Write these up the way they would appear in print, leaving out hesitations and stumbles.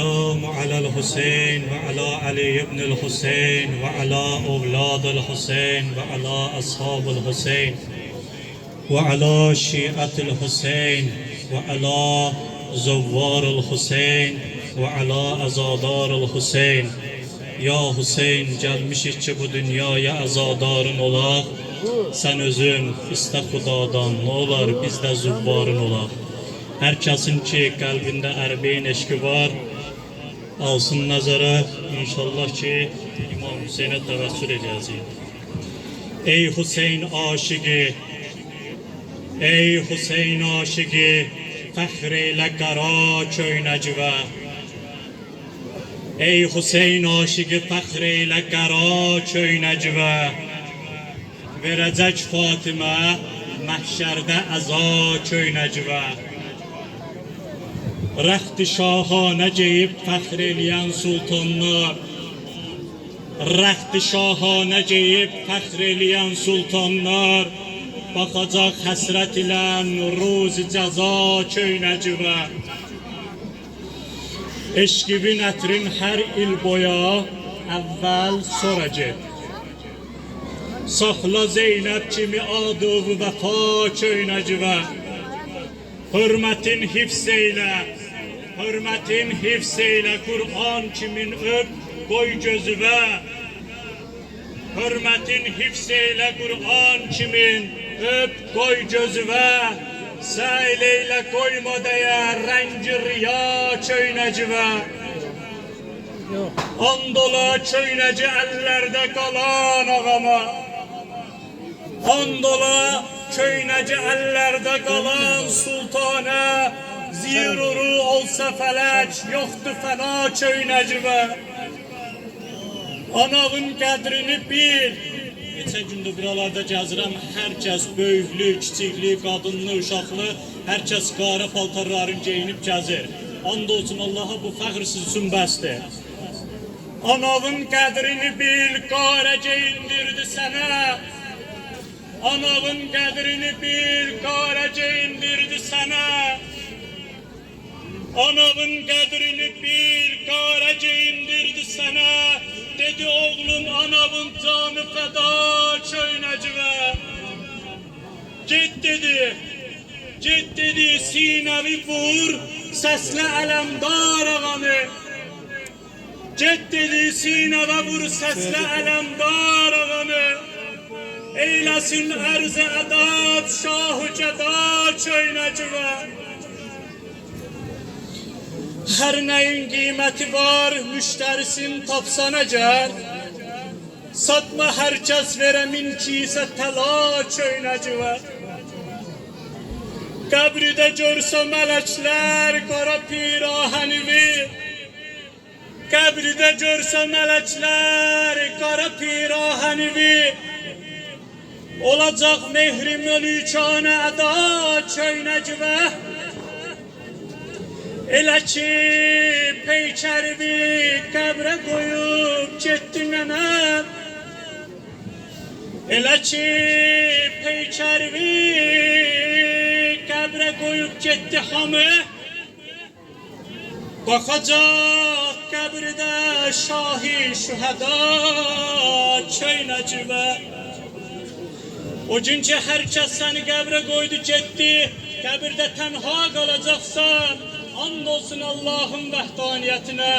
السلام على الحسين وعلى علي بن الحسين وعلى أولاد الحسين وعلى أصحاب الحسين وعلى شيعة الحسين وعلى زوار الحسين وعلى azadar الحسين. Ya Hüseyin, gelmişik ki bu dünyaya azadarın olaq. Sen özün iste Xudadan, ne olar biz de zubbarın olaq. Herkesin ki kalbinde Erbeğin eşki var, alsın nazara, inşallah ki İmam Hüseyin'e tevessül edeceğiz. Ey Hüseyin aşığı, ey Hüseyin aşığı, fəxr qara köynəcivə. Ey Hüseyin aşığı, fəxr qara köynəcivə. Verəcək Fatimə, məhşərdə əza köynəcivə. Rəxti şahanə geyib fəxr eləyən sultanlar, rəxti şahanə geyib fəxr eləyən sultanlar, baxacaq həsrət ilən ruz cəza köynəcivə. Eşqibin ətrin hər il boya, əvvəl sonra get. Saxla Zeynəb kimi adov vəfa köynəcivə. Hürmətin hifz eylə, hürmətin hifz eylə, Qur'an kimin öp qoy gözüvə. Hürmətin hifz eylə, Qur'an kimin öp qoy gözüvə. Səy eylə qoyma dəyə rəngi riya köynəcivə. And ola köynəci əllərdə qalan ağama. And ola köynəci əllərdə qalan sultanə. Ziruru olsa fələk, yoxdur fəna köynəcivə. Anavın qədrini bil. Neçə gündür buralarda gəzirəm, hər kəs böyüklü, kiçikli, qadınlı, uşaqlı, hər kəs qara paltarların geyinib gəzir. And olsun Allaha, bu fəxr siz üçün bəsdir. Anavın qədrini bil, qara geyindirdi sənə. Anavın qədrini bil, qara geyindirdi sənə. Anavın qədrini bil, qara geyindirdi sənə. Dedi oğlum anavın canı fəda köynəcivə. Get dedi sinəvi vur, səslə ələmdar ağanı. Get dedi sinəvə vur, səslə ələmdar ağanı. Eyləsin ərz-i ədab, şah-ı gəda köynəcivə. Hər nəyin qiyməti var, müştərisin tapsan əgər. Satma hər kəs verəmin kisə təla köynəcivə. Qəbridə görsə mələklər qara pirahənivi. Qəbridə görsə mələklər qara pirahənivi. Olacaq mehri mülükanə əda köynəcivə. Elə ki peykərvi qəbrə qoyub getdi nənəm. Elə ki peykərvi qəbrə qoyub getdi hamı. Baxacaq qəbridə şahi şühəda köynəcivə. O gün ki hər kəs səni qəbrə qoydu getdi, qəbirdə tənha qalacaqsan. And olsun Allah'ın vəhdaniyyətinə,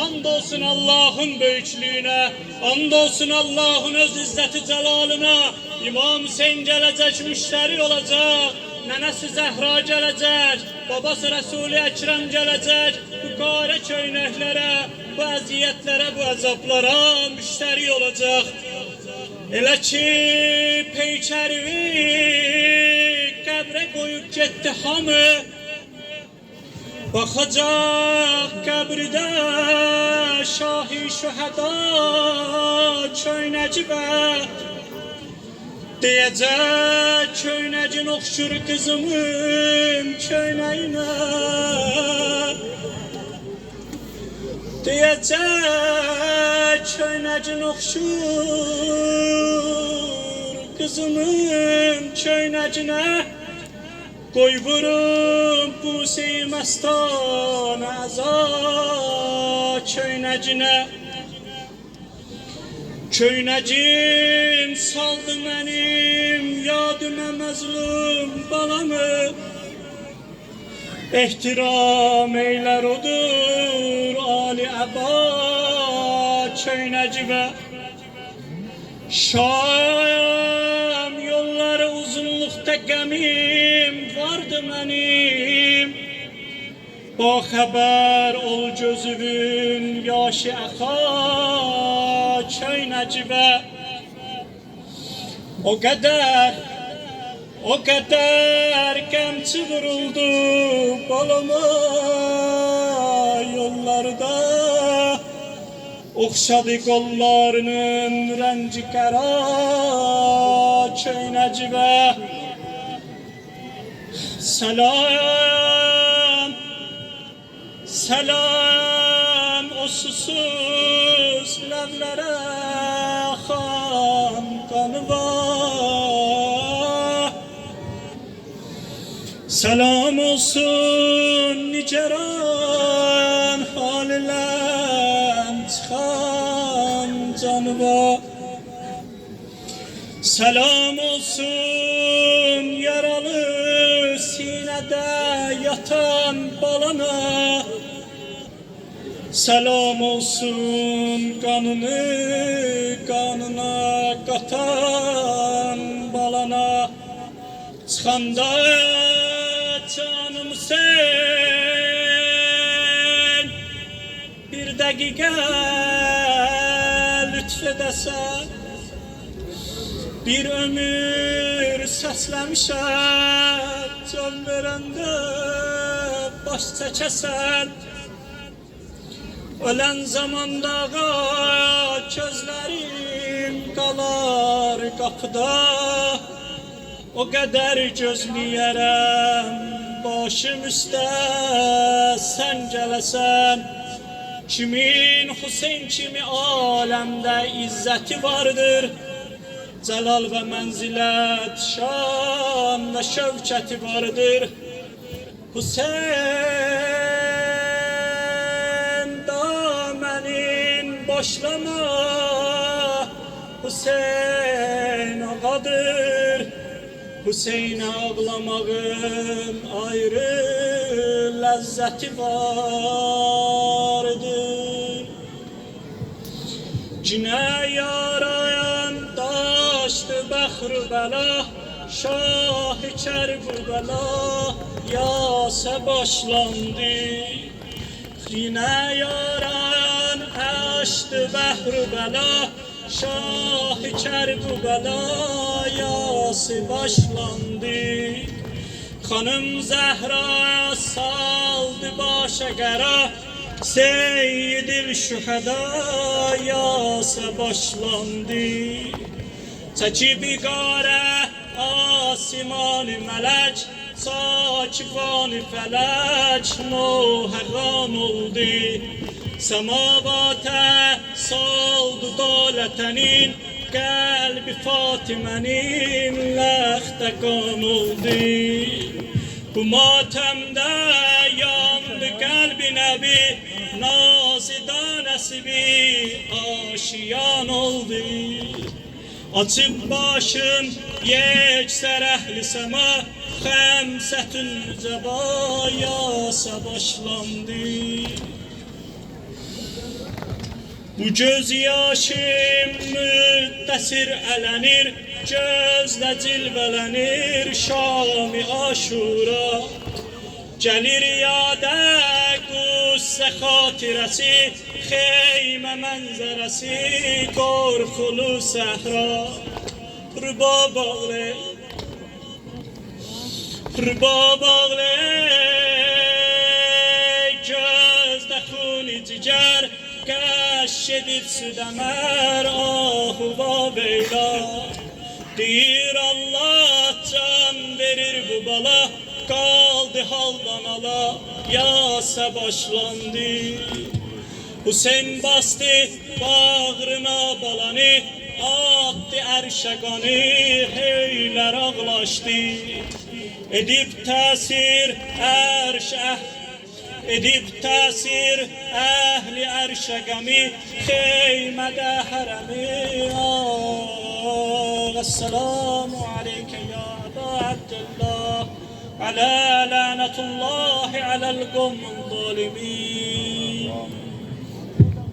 and olsun Allah'ın böyüklüyünə, and olsun Allah'ın öz izzəti cəlalına. İmam Hüseyin gələcək, müştəri olacaq, nənəsi Zəhra gələcək, babası Rəsul-i Əkrəm gələcək. Bu qara köynəklərə, bu əziyyətlərə, bu əzablara müştəri olacaq. Elə ki peykərvi qəbrə qoyub getdi hamı. Baxacaq qəbridə şahi şühəda köynəcivə. Deyəcək köynəcin oxşur qızımın köynəyinə. Deyəcək köynəcin oxşur qızımın köynəcinə. Qoy vurum buse mestan aza köynəcine Köynəcin saldı mənim yadıma məzlum balamı Ehtiram eylər odur Ali Əba köynəcivə Şam yolları uzunluqda qəmim vardı mənim Ba xəbər ol gözümün yaşı əxa köynəcivə O qədər qəmçi vuruldu balama yollarda Oxşadı qollarının rənci qəra köynəcivə Salam o susuz ləvlərə xan qanı var Salam olsun niceran halilən çıxan canıva Salam olsun yaralı sinədə yatan balana Salam olsun kanına qatan balana Çıxanda canım sen bir dəqiqə lütf edəsən Bir ömür səsləmişəm can verəndə baş çəkəsən Ölən zamanda gözlərim qalar qapıda O qədər gözləyərəm başım üstə sən gələsən Kimin Hüseyn kimi aləmdə izzəti vardır Cəlal və mənzilət, şan və şövkəti vardır Hüseyn damenin boşlama Hüseyn ağadır Hüseyn'e ağlamağın ayrı lezzeti vardır Cine yarayan daştı behru bela Şah içer bu bela yase başlandı Cine yarayan aştı behru bela Şah içer bu bela yası başlandı Hanım Zehra saldı başa qara Seyyidil şühəda yası başlandı Çəkib iqarə asiman-ı mələk Sakifan-ı fələk nohərran oldu Semavata saldı dalətenin Qəlbi Fatimənin ləxtə qan oldu Bu matəmdə yandı qəlbi nəbi Nazida nəsibi aşiyan oldu Açıb başın yeksər əhli səma Xəmsətün cəba yasa başlandı Bu göz yaşım müddəsir ələnir Gözlə cilvələnir Şam-ı Aşura Gəlir yadə qüssə xatirəsi Xeymə mənzərəsi Qorxulu səhra Rübab ağlı Gözdə xuni cigər Qəş edib südəmər ahuva beyla Deyir Allah can verir bu bala Qaldı haldan ala yasa başlandı Hüseyin bastı bağrına balanı Attı ərşəqanı heylər ağlaşdı edib təsir edib təsir əhli ərşə qəmi xeymədə hərəmi. Esselamu aleyke ya Aba Abdillah, ala lənətullahi aləl qovmun zalimin.